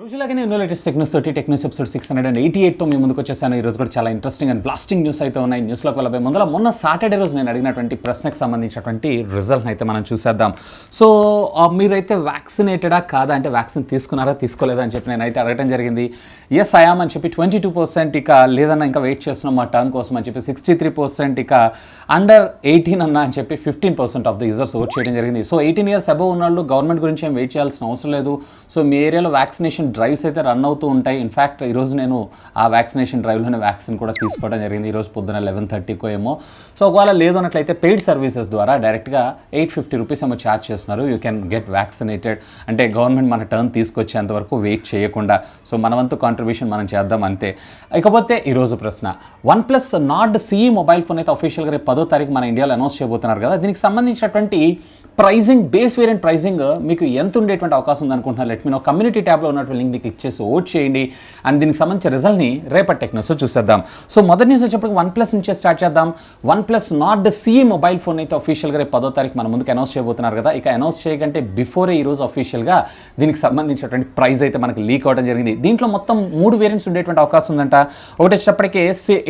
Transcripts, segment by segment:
రోజులాగానే ఎన్నో latest Technos తోటి Technos episode 688తో మీ ముందుకు వచ్చేసాను. ఈ రోజు కూడా చాలా ఇంట్రెస్టింగ్ అండ్ బ్లాస్టింగ్ న్యూస్ అయితే ఉన్నాయి. న్యూస్లోకి వెళ్ళబోయే ముందర మొన్న సాటర్డే రోజు నేను అడిగినటువంటి ప్రశ్నకు సంబంధించినటువంటి రిజల్ట్ని అయితే మనం చూసేద్దాం. సో మీరైతే వ్యాక్సినేటెడా కాదా అంటే వ్యాక్సిన్ తీసుకున్నారా తీసుకోలేదా అని చెప్పి నేనైతే అడగడం జరిగింది. ఎస్ ఐయామ్ అని చెప్పి 22%, ఇక లేదన్నా ఇంకా వెయిట్ చేస్తున్నాం మా టర్న్ కోసం అని చెప్పి 63%, ఇక అండర్ 18 అన్నా అని చెప్పి 15% ఆఫ్ ద యూజర్స్ ఓట్ చేయడం జరిగింది. సో 18 years అబోవ్ ఉన్న వాళ్ళు గవర్నమెంట్ గురించి ఏం వెయిట్ చేయాల్సిన అవసరం లేదు. సో మీ ఏరియాలో వ్యాక్సినేషన్ డ్రైవ్స్ అయితే రన్ అవుతూ ఉంటాయి. ఇన్ఫ్యాక్ట్ ఈరోజు నేను ఆ వ్యాక్సినేషన్ డ్రైవ్లోనే వ్యాక్సిన్ కూడా తీసుకోవడం జరిగింది. ఈరోజు పొద్దున 11:30కో ఏమో. సో ఒకవేళ లేదు అన్నట్లయితే పెయిడ్ సర్వీసెస్ ద్వారా డైరెక్ట్గా 850 రూపీస్ ఏమో ఛార్జ్ చేస్తున్నారు. You can get vaccinated. అంటే గవర్నమెంట్ మన టర్న్ తీసుకొచ్చేంత వరకు వెయిట్ చేయకుండా సో మన వంతు కాంట్రిబ్యూషన్ మనం చేద్దాం అంతే. ఇకపోతే ఈరోజు ప్రశ్న, OnePlus Nord CE mobile phone అయితే అఫీషియల్గా రేపు 10వ తారీఖు మన ఇండియాలో అనౌన్స్ చేయబోతున్నారు కదా. దీనికి సంబంధించినటువంటి ప్రైజింగ్, బేస్ వేరియంట్ ప్రైజింగ్ మీకు ఎంత ఉండేటువంటి అవకాశం ఉందనుకుంటున్నారు? Let me know. కమ్యూనిటీ ట్యాబ్లో ఉన్నటువంటి లింక్ని క్లిక్ చేసి ఓట్ చేయండి. అండ్ దీనికి సంబంధించిన రిజల్ట్ని రేపటి టెక్నోస్ చూసేద్దాం. సో మొదటి న్యూస్ వచ్చేప్పటికి OnePlus నుంచే స్టార్ట్ చేద్దాం. OnePlus Nord CE mobile phone అయితే అఫీషియల్గా రేపు 10వ తారీఖు మన ముందుకు అనౌన్స్ చేయబోతున్నారు కదా. ఇక అనౌన్స్ చేయకంటే బిఫోరే ఈరోజు అఫీషియల్గా దీనికి సంబంధించినటువంటి ప్రైస్ అయితే మనకి లీక్ అవ్వడం జరిగింది. దీంట్లో మొత్తం 3 వేరియంట్స్ ఉండేటువంటి అవకాశం ఉందంట. ఒకటి వచ్చేటప్పటికే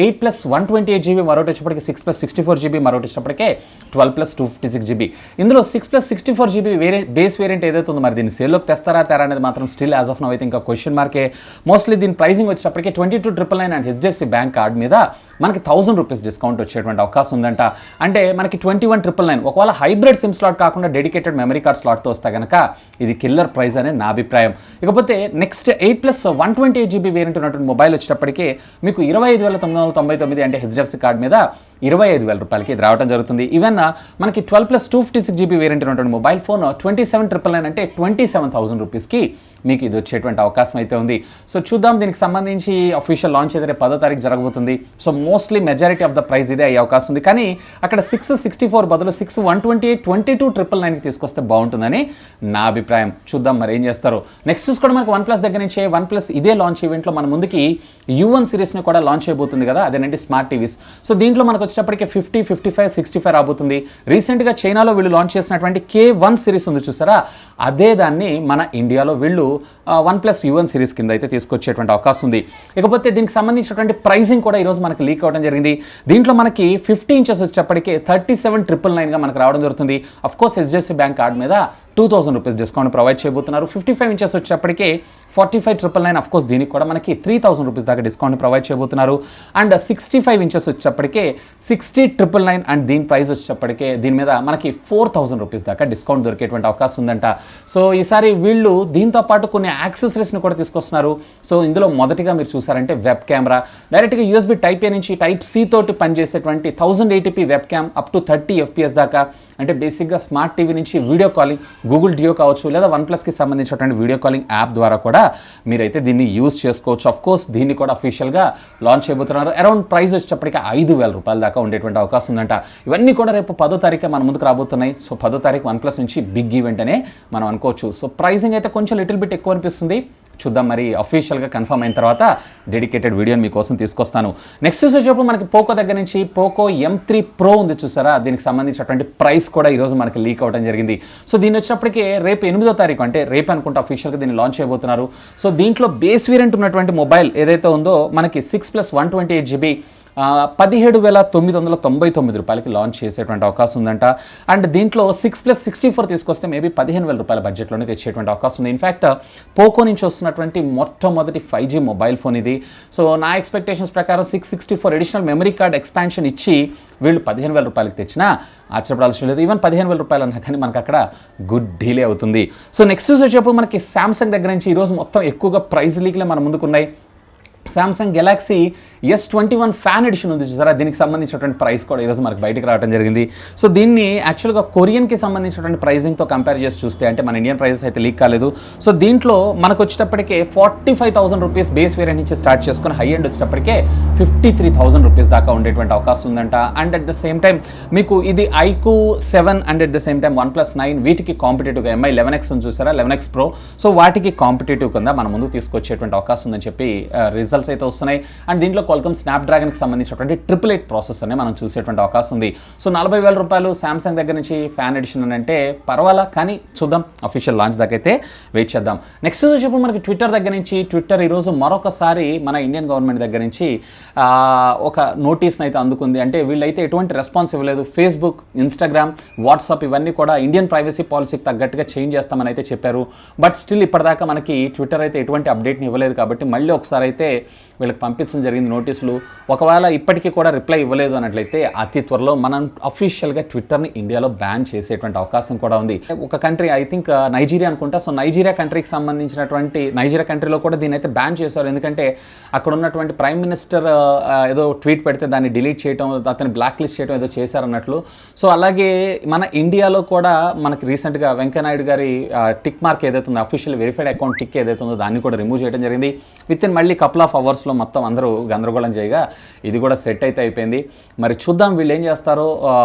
8+128GB, మరొకటి వచ్చేప్పటికి 6+64GB, మరొకటి వచ్చేటప్పటికే 12+256GB. ఇందులో 6+64GB బేస్ వేరియంట్ ఏదైతే ఉందో మరి దీన్ని సేల్లోకి తెస్తారా తేరా అనేది మాత్రం స్టిల్ యాజ్ ఆఫ్ నౌ అయితే ఇంకా క్వశ్చన్ మార్కే. మోస్ట్లీ దీని ప్రైసింగ్ వచ్చేటప్పటికే 22,999 అండ్ HDFC బ్యాంక్ కార్డ్ మీద మనకి 1000 రూపీస్ డిస్కౌంట్ వచ్చేటువంటి అవకాశం ఉందంట. అంటే మనకి 21,999. ఒకవేళ హైబ్రిడ్ సిమ్ స్లాట్ కాకుండా డెడికేటెడ్ మెమరీ కార్డ్ స్లాట్తో వస్తే కనుక ఇది కిల్లర్ ప్రైస్ అనే నా అభిప్రాయం. ఇకపోతే నెక్స్ట్ 8+128GB వేరియంట్ ఉన్నటువంటి మొబైల్ వచ్చేటప్పటికే మీకు 25,999 అంటే HDFC కార్డ్ మీద 25,000 రూపాయలకి ఇది రావడం జరుగుతుంది. ఈవెన్ మనకి 12+256GB వేరియంట్ ఉన్నటువంటి మొబైల్ ఫోన్ 27,999 అంటే 27,000 రూపీస్కి మీకు ఇది వచ్చేటువంటి అవకాశం అయితే ఉంది. సో చూద్దాం, దీనికి సంబంధించి అఫీషియల్ లాంచ్ అయితే 10వ తారీఖు జరగబోతుంది. So mostly majority of the price ఇదే అయ్యే అవకాశం ఉంది. కానీ అక్కడ 664 బదులు 6,128, 22,999కి తీసుకొస్తే బాగుంటుందని నా అభిప్రాయం. చూద్దాం మరి ఏం చేస్తారు. నెక్స్ట్ చూసుకోవడం మనకి OnePlus దగ్గర నుంచి OnePlus ఇదే లాంచ్ ఈవెంట్లో మన ముందుకి U1 సిరీస్ని కూడా లాంచ్ చేయబోతుంది కదా, అదేనండి స్మార్ట్ టీవీస్. సో దీంట్లో మనకు వచ్చేటప్పటికి 50, 55, 65 రాబోతుంది. రీసెంట్గా చైనాలో వీళ్ళు లాంచ్ చేసినటువంటి K1 సిరీస్ ఉంది చూసారా, అదే దాన్ని మన ఇండియాలో వీళ్ళు OnePlus U1 సిరీస్ కింద అయితే తీసుకొచ్చేటువంటి అవకాశం ఉంది. ఇకపోతే దీనికి సంబంధించినటువంటి ప్రైసింగ్ కూడా ఈరోజు మనకి లీక్ అవ్వడం జరిగింది. దీంట్లో మనకి 50 ఇంచెస్ వచ్చేటప్పటికే 37,999గా మనకు రావడం జరుగుతుంది. అఫ్కోర్స్ HDFC బ్యాంక్ కార్డ్ మీద 2,000 రూపీస్ డిస్కౌంట్ ప్రొవైడ్ చేయబోతున్నారు. 55 ఇంచెస్ వచ్చేటప్పటికే 45,999. అఫ్కోర్స్ దీనికి కూడా మనకి 3,000 రూపీస్ దాకా డిస్కౌంట్ ప్రొవైడ్ చేయబోతున్నారు. అండ్ 65 ఇంచెస్ వచ్చేటప్పటికే 60,999 అండ్ దీని ప్రైస్ వచ్చేటప్పటికే దీని మీద మనకి 4,000 రూపీస్ దాకా డిస్కౌంట్ దొరికేటువంటి అవకాశం ఉందంట. సో ఈసారి వీళ్ళు దీంతో పాటు కొన్ని యాక్సెసరీస్ని కూడా తీసుకొస్తున్నారు. సో ఇందులో మొదటిగా మీరు చూసారంటే వెబ్ కెమెరా, డైరెక్ట్గా USB Type A నుంచి Type C తోటి పనిచేసేటువంటి 1080p web cam up to 30 FPS దాకా. అంటే బేసిక్గా స్మార్ట్ టీవీ నుంచి వీడియో కాలింగ్, గూగుల్ డియో కావచ్చు లేదా OnePlusకి సంబంధించినటువంటి వీడియో కాలింగ్ యాప్ ద్వారా కూడా మీరైతే దీన్ని యూజ్ చేసుకోవచ్చు. అఫ్కోర్స్ దీన్ని కూడా అఫీషియల్గా లాంచ్ చేయబోతున్నారు. అరౌండ్ ప్రైస్ వచ్చేటప్పటికి 5,000 రూపాయల దాకా ఉండేటువంటి అవకాశం ఉందంట. ఇవన్నీ కూడా రేపు 10వ తారీఖు మన ముందుకు రాబోతున్నాయి. సో 10వ తారీఖు OnePlus నుంచి బిగ్ ఈవెంట్ అనే మనం అనుకోవచ్చు. సో ప్రైసింగ్ అయితే కొంచెం లిటిల్ బిట్ ఎక్కువ అనిపిస్తుంది. చూద్దాం మరి అఫీషియల్గా కన్ఫర్మ్ అయిన తర్వాత డెడికేటెడ్ వీడియోని మీకోసం తీసుకొస్తాను. నెక్స్ట్ వచ్చేటప్పుడు మనకి పోకో దగ్గర నుంచి పోకో M3 Pro ఉంది చూసారా, దీనికి సంబంధించినటువంటి ప్రైస్ కూడా ఈరోజు మనకి లీక్ అవ్వడం జరిగింది. సో దీని వచ్చేటప్పటికే రేపు 8వ తారీఖు అంటే రేపు అనుకుంటే అఫీషియల్గా దీన్ని లాంచ్ చేయబోతున్నారు. సో దీంట్లో బేస్ వేరియంట్ ఉన్నటువంటి మొబైల్ ఏదైతే ఉందో మనకి 6+128GB 17,999 రూపాయలకి లాంచ్ చేసేటువంటి అవకాశం ఉందంట. అండ్ దీంట్లో 6+64 తీసుకొస్తే మేబీ 15,000 రూపాయల బడ్జెట్లోనే తెచ్చేటువంటి అవకాశం ఉంది. ఇన్ఫ్యాక్ట్ పోకో నుంచి వస్తున్నటువంటి మొట్టమొదటి 5G మొబైల్ ఫోన్ ఇది. సో నా ఎక్స్పెక్టేషన్స్ ప్రకారం 664 అడిషనల్ మెమరీ కార్డ్ ఎక్స్పాన్షన్ ఇచ్చి వీళ్ళు 15,000 రూపాయలకి తెచ్చినా ఆశ్చర్యపడాల్సిన లేదు. ఈవెన్ 15,000 రూపాయలు అన్నా కానీ మనకు అక్కడ గుడ్ డీలే అవుతుంది. సో నెక్స్ట్ వచ్చేటప్పుడు మనకి సామ్సంగ్ దగ్గర నుంచి ఈరోజు మొత్తం ఎక్కువగా ప్రైస్ లీక్లే మన ముందుకున్నాయి. Samsung Galaxy S21 fan edition ఉంది చూసారా, దీనికి సంబంధించినటువంటి ప్రైస్ కూడా ఈరోజు మనకు బయటకు రావడం జరిగింది. సో దీన్ని యాక్చువల్గా కొరియన్కి సంబంధించినటువంటి ప్రైజింగ్తో కంపేర్ చేసి చూస్తే అంటే మన ఇండియన్ ప్రైజెస్ అయితే లీక్ కాలేదు. సో దీంట్లో మనకు వచ్చేటప్పటికే 45,000 రూపీస్ బేస్ వేరియంట్ నుంచి స్టార్ట్ చేసుకుని హై ఎండ్ వచ్చేటప్పటికే 53,000 రూపీస్ దాకా ఉండేటువంటి అవకాశం ఉందంట. And at the same time మీకు ఇది iQOO 7 and at the same time OnePlus 9 వీటికి కాంపిటేటివ్గా MI 11X ఉంది చూసారా, 11X Pro. సో వాటికి కాంపిటేటివ్ కింద మన ముందుకు తీసుకొచ్చేటువంటి అవకాశం ఉందని చెప్పి రిజల్ట్ రిజల్ట్స్ అయితే వస్తున్నాయి. అండ్ దీంట్లో క్వాల్కమ్ స్నాప్డ్రాగన్కి సంబంధించినటువంటి 888 ప్రాసెసర్ని మనం చూసేటువంటి అవకాశం ఉంది. సో 40,000 రూపాయలు శాంసంగ్ దగ్గర నుంచి ఫ్యాన్ ఎడిషన్ అని అంటే పర్వాలా, కానీ చూద్దాం, అఫీషియల్ లాంచ్ దాకా అయితే వెయిట్ చేద్దాం. నెక్స్ట్ వచ్చేప్పుడు మనకి ట్విట్టర్ దగ్గర నుంచి, ట్విట్టర్ ఈరోజు మరొకసారి మన ఇండియన్ గవర్నమెంట్ దగ్గర నుంచి ఒక నోటీస్ని అయితే అందుకుంది. అంటే వీళ్ళైతే ఎటువంటి రెస్పాన్స్ ఇవ్వలేదు. ఫేస్బుక్, ఇన్స్టాగ్రామ్, వాట్సాప్ ఇవన్నీ కూడా ఇండియన్ ప్రైవసీ పాలసీకి తగ్గట్టుగా చేంజ్ చేస్తామని అయితే చెప్పారు. బట్ స్టిల్ ఇప్పటిదాకా మనకి ట్విట్టర్ అయితే ఎటువంటి అప్డేట్ని ఇవ్వలేదు. కాబట్టి మళ్ళీ ఒకసారి అయితే వీళ్ళకి పంపించడం జరిగింది నోటీసులు. ఒకవేళ ఇప్పటికీ కూడా రిప్లై ఇవ్వలేదు అన్నట్లయితే అతి త్వరలో మనం అఫీషియల్గా ట్విట్టర్ని ఇండియాలో బ్యాన్ చేసేటువంటి అవకాశం కూడా ఉంది. ఒక కంట్రీ, ఐ థింక్ నైజీరియా అనుకుంటా. సో నైజీరియా కంట్రీకి సంబంధించినటువంటి నైజీరియా కంట్రీలో కూడా దీని అయితే బ్యాన్ చేశారు. ఎందుకంటే అక్కడ ఉన్నటువంటి ప్రైమ్ మినిస్టర్ ఏదో ట్వీట్ పెడితే దాన్ని డిలీట్ చేయడం, అతన్ని బ్లాక్ లిస్ట్ చేయడం ఏదో చేశారన్నట్లు. సో అలాగే మన ఇండియాలో కూడా మనకి రీసెంట్గా వెంకయ్యనాయుడు గారి టిక్ మార్క్ ఏదైతే ఉందో, అఫీషియల్ వెరిఫైడ్ అకౌంట్ టిక్ ఏదైతే ఉందో దాన్ని కూడా రిమూవ్ చేయడం జరిగింది. విత్ ఇన్ మళ్ళీ కపుల్ ఆఫ్ అవర్స్లో మొత్తం అందరూ గందరగోళం చేయగా ఇది కూడా సెట్ అయితే అయిపోయింది. మరి చూద్దాం వీళ్ళు ఏం చేస్తారో.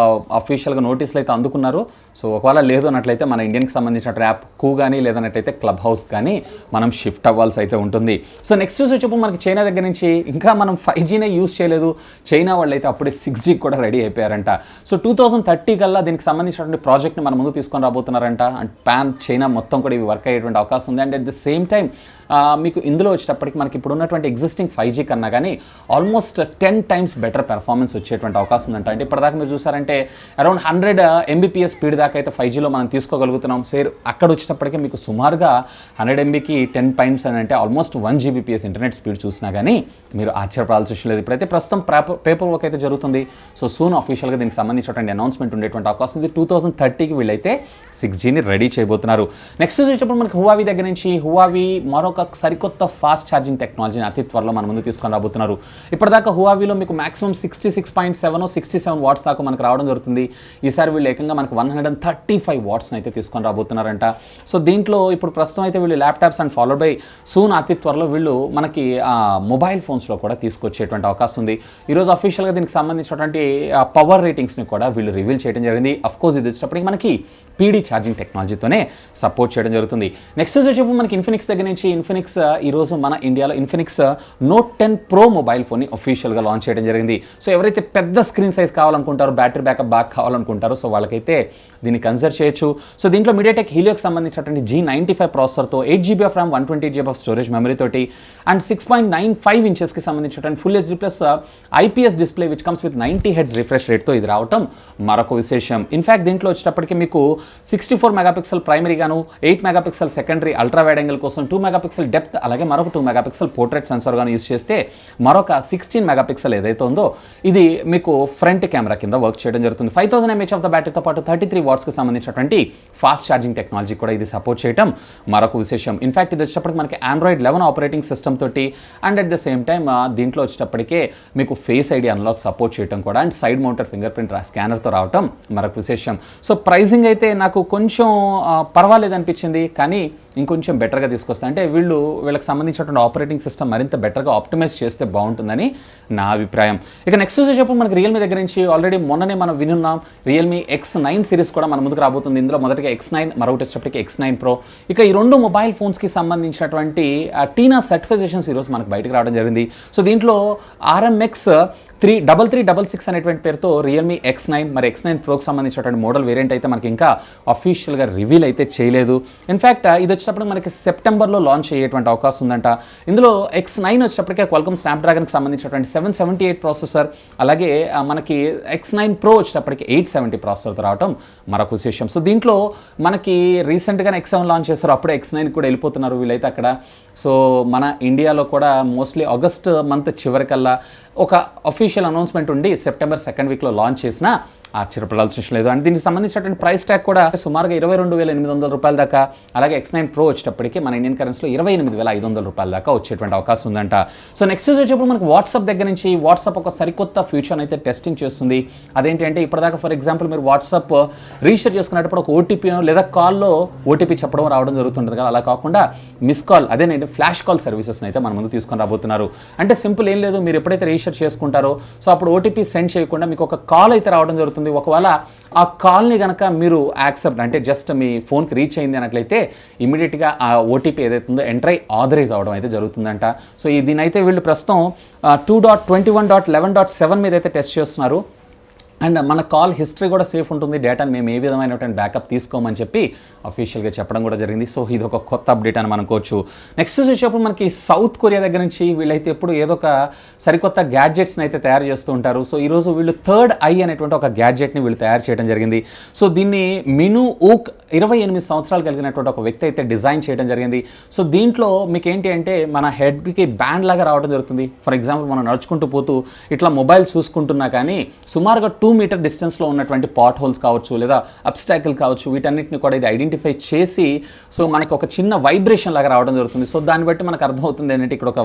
అఫీషియల్గా నోటీసులు అయితే అందుకున్నారు. సో ఒకవేళ లేదు అన్నట్లయితే మన ఇండియన్కి సంబంధించిన యాప్ కూ కానీ లేదన్నట్టయితే క్లబ్ హౌస్ కానీ మనం షిఫ్ట్ అవ్వాల్సి అయితే ఉంటుంది. సో నెక్స్ట్ వచ్చేప్పుడు మనకి చైనా దగ్గర నుంచి ఇంకా మనం 5Gనే యూజ్ చేయలేదు. చైనా వాళ్ళు అయితే అప్పుడే 6G కూడా రెడీ అయిపోయారంట. సో 2030 కల్లా దీనికి సంబంధించినటువంటి ప్రాజెక్ట్ని మన ముందు తీసుకొని రాబోతున్నారంట. అండ్ పాన్ చైనా మొత్తం కూడా ఇవి వర్క్ అయ్యేటువంటి అవకాశం ఉంది. And at the same time మీకు ఇందులో వచ్చేటప్పటికి మనకి ఇప్పుడు ఉన్నటువంటి ఎగ్జిస్టింగ్ 5G కన్నా కానీ ఆల్మోస్ట్ 10 times బెటర్ పెర్ఫార్మెన్స్ వచ్చేటువంటి అవకాశం ఉందంట. అంటే ఇప్పటిదాకా మీరు చూసారంటే అరౌండ్ 100 Mbps స్పీడ్ దాకా అయితే 5Gలో మనం తీసుకోగలుగుతున్నాం. సేర్ అక్కడ వచ్చేటప్పటికి మీకు సుమారుగా 100 MBకి 10 times అని అంటే ఆల్మోస్ట్ 1 Gbps ఇంటర్నెట్ స్పీడ్ చూసినా కానీ మీరు ఆశ్చర్యపడాల్సిన విషయం లేదు. ఇప్పుడైతే ప్రస్తుతం పేపర్ వర్క్ అయితే జరుగుతుంది. సో సూన్ అఫీషియల్గా దీనికి సంబంధించినటువంటి అనౌన్స్మెంట్ ఉండేటువంటి అవకాశం ఉంది. 2030కి వీళ్ళైతే 6Gని రెడీ చేయబోతున్నారు. నెక్స్ట్ వచ్చేటప్పుడు మనకి హువావీ దగ్గర నుంచి, హువావీ మరొక సరికొత్త ఫాస్ట్ ఛార్జింగ్ టెక్నాలజీని అతి త్వరలో మన ముందు తీసుకొని రాబోతున్నారు. ఇప్పటిదాకా హువావీలో మీకు మాక్సిమం 66.7 67 వాట్స్ దాకా మనకు రావడం జరుగుతుంది. ఈసారి వీళ్ళు ఏకంగా మనకు 135 వాట్స్ని అయితే తీసుకొని రాబోతున్నారంట. సో దీంట్లో ఇప్పుడు ప్రస్తుతం అయితే వీళ్ళు laptops and followed by soon అతి త్వరలో వీళ్ళు మనకి మొబైల్ ఫోన్స్లో కూడా తీసుకొచ్చేటువంటి అవకాశం ఉంది. ఈరోజు అఫీషియల్గా దీనికి సంబంధించినటువంటి పవర్ రేటింగ్స్ని కూడా వీళ్ళు రివీల్ చేయడం జరిగింది. అఫ్కోర్స్ ఇది వచ్చేటప్పటికి మనకి పీడీ ఛార్జింగ్ టెక్నాలజీతోనే సపోర్ట్ చేయడం జరుగుతుంది. నెక్స్ట్ వచ్చేటప్పుడు మనకి ఇన్ఫినిక్స్ దగ్గర నుంచి, ఇన్ఫినిక్స్ ఈరోజు మన ఇండియాలో ఇన్ఫినిక్స్ నోట్ 10 Pro మొబైల్ ఫోన్ని అఫీషియల్గా లాంచ్ చేయడం జరిగింది. సో ఎవరైతే పెద్ద స్క్రీన్ సైజ్ కావాలనుకుంటారో, బ్యాటరీ బ్యాకప్ బాగా కావాలనుకుంటారో సో వాళ్ళకైతే దీన్ని కన్సిడర్ చేయొచ్చు. సో దీంట్లో మీడియాటెక్ హీలియోకి సంబంధించినటువంటి G95 ప్రాసెసర్తో 8GB of RAM, 128GB of storage memory తోటి అండ్ 6.95 ఇంచెస్కి సంబంధించినటువంటి full HD plus IPS display which comes with 90 Hz refresh రేట్తో ఇది రావటం మరొక విశేషం. ఇన్ఫాక్ట్ దీంట్లో వచ్చేటప్పటికి మీకు 64 మెగాపిక్సెల్ ప్రైమరీ గాను, 8 megapixel secondary ultra wide angle కోసం, 2 మెగాపిక్సెల్ డెప్త్, అలాగే మరొక 2 మెగాపిక్సెల్ పోర్ట్రేట్ సెన్సార్ గాను యూస్ చేస్తే మరొక 16 మెగాపిక్సెల్ ఏదైతే ఉందో ఇది మీకు ఫ్రంట్ కెమెరా కింద వర్క్ చేయడం జరుగుతుంది. 5000 mAh ఆఫ్ ద బ్యాటరీతో పాటు 33 వాట్స్కి సంబంధించినటువంటి ఫాస్ట్ ఛార్జింగ్ టెక్నాలజీ కూడా ఇది సపోర్ట్ చేయడం మరొక విశేషం. ఇన్ఫాక్ట్ ఇది వచ్చేటప్పటికి మనకి Android 11 ఆపరేటింగ్ సిస్టమ్ తోటి and at the same time దీంట్లో వచ్చేటప్పటికే మీకు ఫేస్ ఐడి అన్లాక్ సపోర్ట్ చేయడం కూడా and side mounted fingerprint స్కానర్తో రావడం మరొక విశేషం. సో ప్రైజింగ్ అయితే నాకు కొంచెం పర్వాలేదు అనిపించింది, కానీ ఇంకొంచెం బెటర్గా తీసుకొస్తా. అంటే వీళ్ళకి సంబంధించినటువంటి ఆపరేటింగ్ సిస్టమ్ మరింత బెటర్గా ఆప్టిమైజ్ చేస్తే బాగుంటుందని నా అభిప్రాయం. ఇక నెక్స్ట్ వచ్చేటప్పుడు మనకి రియల్మీ దగ్గర నుంచి ఆల్రెడీ మొన్ననే మనం వినున్నాం రియల్మీ X9 సిరీస్ కూడా మన ముందుకు రాబోతుంది. ఇందులో మొదటిగా X9, మరొకటి వచ్చేటప్పటికి X9 Pro. ఇక ఈ రెండు మొబైల్ ఫోన్స్కి సంబంధించినటువంటి టీనా సర్టిఫికేషన్స్ ఈరోజు మనకు బయటకు రావడం జరిగింది. సో దీంట్లో RMX 3366 అనేటువంటి పేరుతో రియల్మీ X9 మరి X9 Proకి సంబంధించినటువంటి మోడల్ వేరియంట్ అయితే మనకి ఇంకా అఫీషియల్గా రివీల్ అయితే చేయలేదు. ఇన్ఫ్యాక్ట్ ఇది వచ్చేటప్పుడు మనకి సెప్టెంబర్లో లాంచ్ అయ్యేటువంటి అవకాశం ఉందంట. ఇందులో X9 వచ్చేటప్పటికే క్వాల్కమ్ స్నాప్డ్రాగన్కి సంబంధించినటువంటి 778 ప్రాసెసర్, అలాగే మనకి X9 Pro వచ్చేటప్పటికి 870 ప్రాసెసర్తో రావడం మరొక విశేషం. సో దీంట్లో మనకి రీసెంట్గానే X7 లాంచ్ చేస్తారు, అప్పుడే X9 కూడా వెళ్ళిపోతున్నారు వీళ్ళైతే అక్కడ. సో మన ఇండియాలో కూడా మోస్ట్లీ ఆగస్ట్ మంత్ చివరికల్లా ఒక అఫీషియల్ అనౌన్స్మెంట్ ఉండి సెప్టెంబర్ 2nd వీక్లో లాంచ్ చేసిన ఆశ్చర్యపడాల్సిన విషయం లేదు. అండ్ దీనికి సంబంధించినటువంటి ప్రైస్ ట్యాగ్ కూడా సుమారుగా 22,800 రూపాయల దాకా, అలాగే X9 Pro వచ్చేటప్పటికి మన ఇండియన్ కరెన్సీలో 28,500 రూపాయల దాకా వచ్చేటువంటి అవకాశం ఉందంట. సో నెక్స్ట్ వచ్చేటప్పుడు మనకి వాట్సాప్ దగ్గర నుంచి వాట్సాప్ ఒక సరికొత్త ఫీచర్ అయితే టెస్టింగ్ చేస్తుంది. అదేంటి అంటే ఇప్పటిదాకా ఫర్ ఎగ్జాంపుల్ మీరు వాట్సాప్ రిజిస్టర్ చేసుకునేటప్పుడు ఒక ఓటీపీ లేదా కాల్లో ఓటీపీ చెప్పడం రావడం జరుగుతుంటుంది కదా, అలా కాకుండా మిస్ కాల్ అదేనండి ఫ్లాష్ కాల్ సర్వీసెస్ని అయితే మన ముందు తీసుకొని రాబోతున్నారు. అంటే సింపుల్ ఏం లేదు, మీరు ఎప్పుడైతే రిజిస్టర్ చేసుకుంటారో సో అప్పుడు ఓటీపీ సెండ్ చేయకుండా మీకు ఒక కాల్ అయితే రావడం జరుగుతుంది. ఉంటుంది. ఒకవేళ ఆ కాల్ని కనుక మీరు యాక్సెప్ట్ అంటే జస్ట్ మీ ఫోన్కి రీచ్ అయింది అన్నట్లయితే ఇమీడియట్గా ఆ ఓటీపీ ఏదైతే ఉందో ఎంటర్ అయ్యి ఆథరైజ్ అవ్వడం అయితే జరుగుతుందంట. సో దీనైతే వీళ్ళు ప్రస్తుతం 2.21.11.7 మీద అయితే టెస్ట్ చేస్తున్నారు. అండ్ మన కాల్ హిస్టరీ కూడా సేఫ్ ఉంటుంది, డేటాని మేము ఏ విధమైనటువంటి బ్యాకప్ తీసుకోమని చెప్పి అఫీషియల్గా చెప్పడం కూడా జరిగింది. సో ఇది ఒక కొత్త అప్డేట్ అని అనుకోవచ్చు. నెక్స్ట్ చూసేటప్పుడు మనకి సౌత్ కొరియా దగ్గర నుంచి వీళ్ళైతే ఎప్పుడు ఏదో ఒక సరికొత్త గ్యాడ్జెట్స్ని అయితే తయారు చేస్తూ ఉంటారు. సో ఈరోజు వీళ్ళు థర్డ్ ఐ అనేటువంటి ఒక గ్యాడ్జెట్ని వీళ్ళు తయారు చేయడం జరిగింది. సో దీన్ని మిను ఊక్ 28 సంవత్సరాలు కలిగినటువంటి ఒక వ్యక్తి అయితే డిజైన్ చేయడం జరిగింది. సో దీంట్లో మీకు ఏంటి అంటే మన హెడ్కి బ్యాండ్ లాగా రావడం జరుగుతుంది. ఫర్ ఎగ్జాంపుల్ మనం నడుచుకుంటూ పోతూ ఇట్లా మొబైల్ చూసుకుంటున్నా కానీ సుమారుగా 2 మీటర్ డిస్టెన్స్లో ఉన్నటువంటి పాట్ హోల్స్ కావచ్చు లేదా అబ్స్టాకిల్ కావచ్చు, వీటన్నిటిని కూడా ఇది ఐడెంటిఫై చేసి సో మనకు ఒక చిన్న వైబ్రేషన్ లాగా రావడం జరుగుతుంది. సో దాన్ని బట్టి మనకు అర్థమవుతుంది ఏంటంటే ఇక్కడ ఒక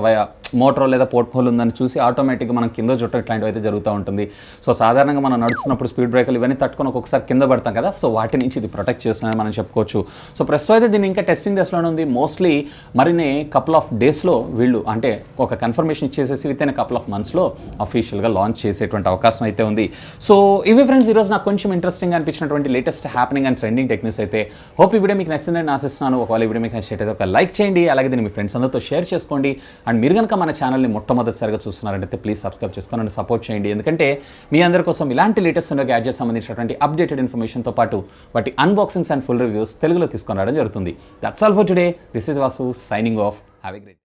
మోటార్ లేదా పోర్ట్ హోల్ ఉందని చూసి ఆటోమేటిక్గా మనం కింద చుట్టం ఇట్లాంటివి అయితే జరుగుతూ ఉంటుంది. సో సాధారణంగా మనం నడుస్తున్నప్పుడు స్పీడ్ బ్రేకర్లు ఇవన్నీ తట్టుకొని ఒక్కొక్కసారి కింద పడతాం కదా, సో వాటి నుంచి ఇది ప్రొటెక్ట్ చేస్తుందని మనం చెప్పుకోవచ్చు. సో ప్రస్తుతం అయితే దీన్ని ఇంకా టెస్టింగ్ దశలోనే ఉంది. మోస్ట్లీ మరిన్ని కపుల్ ఆఫ్ డేస్లో వీళ్ళు అంటే ఒక కన్ఫర్మేషన్ ఇచ్చేసేసి విత్ ఇన్ కపుల్ ఆఫ్ మంత్స్లో అఫీషియల్గా లాంచ్ చేసేటువంటి అవకాశం అయితే ఉంది. సో ఇవి ఫ్రెండ్స్ ఈరోజు నాకు కొంచెం ఇంట్రెస్టింగ్ అనిపించినటువంటి latest happening and trending techniques అయితే. హోప్ ఈ వీడియో మీకు నచ్చిందని ఆశిస్తున్నాను. ఒకవేళ ఈ వీడియో మీకు నచ్చినట్లయితే ఒక లైక్ చేయండి, అలాగే దీన్ని మీ ఫ్రెండ్స్ అందరితో షేర్ చేసుకోండి. అండ్ మీరు కనుక మన ఛానల్ని మొట్టమొదటిసారిగా చూస్తున్నారంటే ప్లీజ్ సబ్స్క్రైబ్ చేసుకొని నన్ను సపోర్ట్ చేయండి. ఎందుకంటే మీ అందరి కోసం ఇలాంటి లేటెస్ట్ గ్యాడ్జెట్ సంబంధించినటువంటి అప్డేటెడ్ ఇన్ఫర్మేషన్తో పాటు వాటి అన్బాక్సింగ్స్ అండ్ ఫుల్ రివ్యూస్ తెలుగులో తీసుకొని రావడం జరుగుతుంది. That's all for today. This is Vasu signing off. Have a great